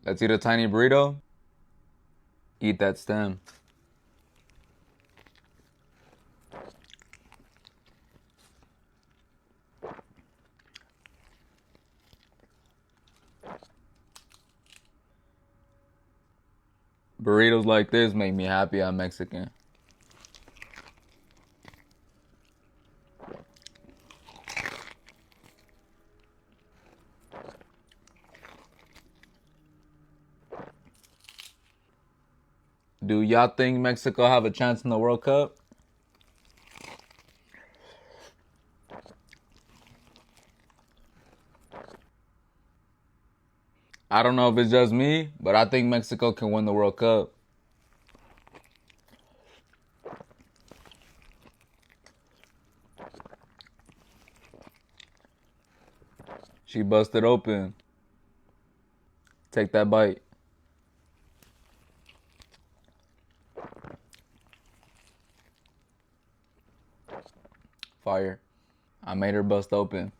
Let's eat a tiny burrito. Eat that stem. Burritos like this make me happy I'm Mexican. Do y'all think Mexico have a chance in the World Cup? I don't know if it's just me, but I think Mexico can win the World Cup. She busted open. Take that bite. Fire. I made her bust open.